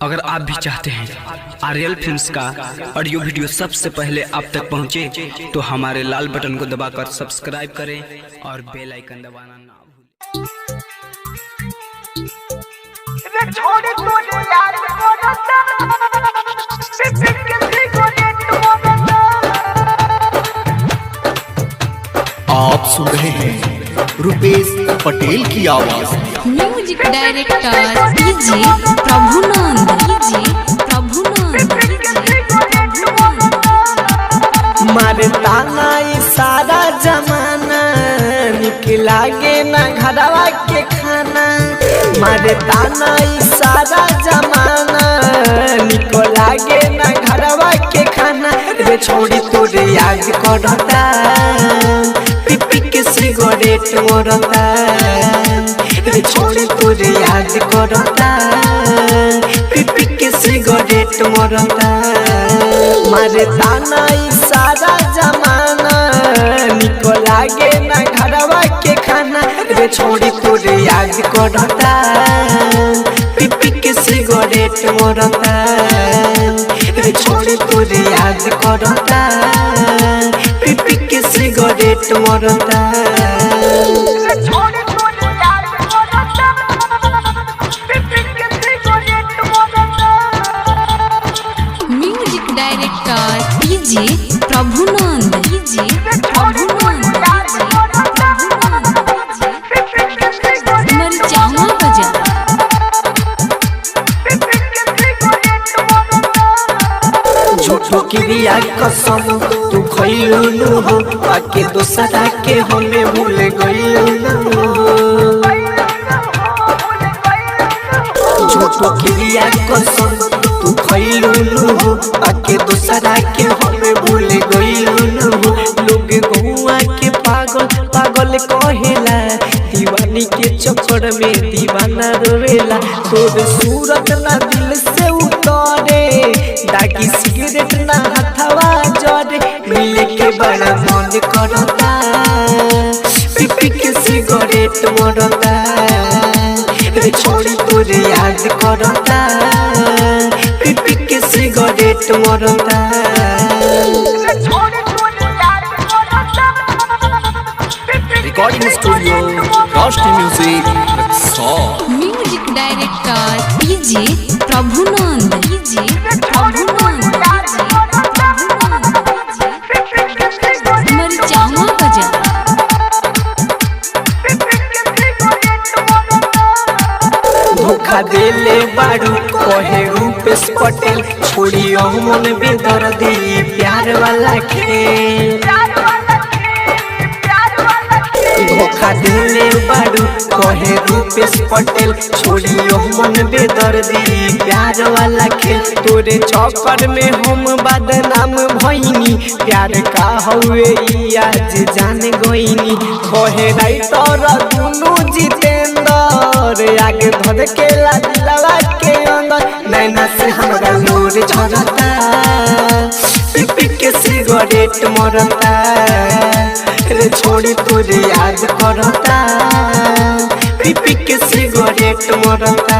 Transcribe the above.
अगर आप भी चाहते हैं आरएल फिल्म्स का ऑडियो वीडियो सबसे पहले आप तक पहुंचे तो हमारे लाल बटन को दबाकर सब्सक्राइब करें और बेल आइकन दबाना ना भूलें। आप सुन रहे हैं रुपेश पटेल की आवाज। म्यूजिक डायरेक्टर डीजे प्रभुनंद मारे ताना ई सारा जमाना निक लागे ना घरवा के खाना। मारे ताना ई सारा जमाना निक लागे ना घरवा के खाना। रे छोड़ी तोरे याद करता पिपी के सिगरेट मोरता। रे छोड़ी तोरे याद करता पिपी के सिगरेट मोरता। मारे ताना ई सारा जमाना निको लागे ना घरवा के खाना। रे छोड़ी तोरे याद करता पिपी के सिगरेट मोरता। रे छोड़ी तोरे याद करता पिपी के सिगरेट मोरता। म्यूजिक डायरेक्टर डीजे प्रभुनंद मरिचावा बजा। झूठो की रिया कसम तू खइलू हो आके दोसरा के हमें भूल गइलू। झूठो की रिया कसम तू खइलू हो आके दोसरा के हमें भूल गइलू। लोग गौआ के पागल पागल कहेला दीवानी के चक्कर में दीवाना रोवेला। तोर सूरत ना दिल से उतरे दागी सिगरेट ना हथवा जरे। मिले के बड़ा मन करता पिपी के सिगरेट मोरता। रे छोड़ी तोरे याद करता पिपी के सिगरेट मोरता। Recording studio Roshni music song. Music director DJ Prabhunand मरिचावा बजा। धोखा देले बाड़ू कहे रूपेश पटेल छोड़ी मन बेदर्दी प्यार वाला खेल। धोखा देले बाड़ू कहे रूपेश पटेल छोड़ी मन बेदर्दी प्यार वाला खेल। तोरे चक्कर में हम बदनाम भइनी प्यार का हवे ई आज जान गइनी। कहे राइटर दुनू जितेंद्र आगे धर के दिलवा के अंदर नैना से हमरा नूर झरता पिपी के सिगरेट मोरता। रे छोड़ी तोरे याद करता पिपी के सिगरेट मोरता।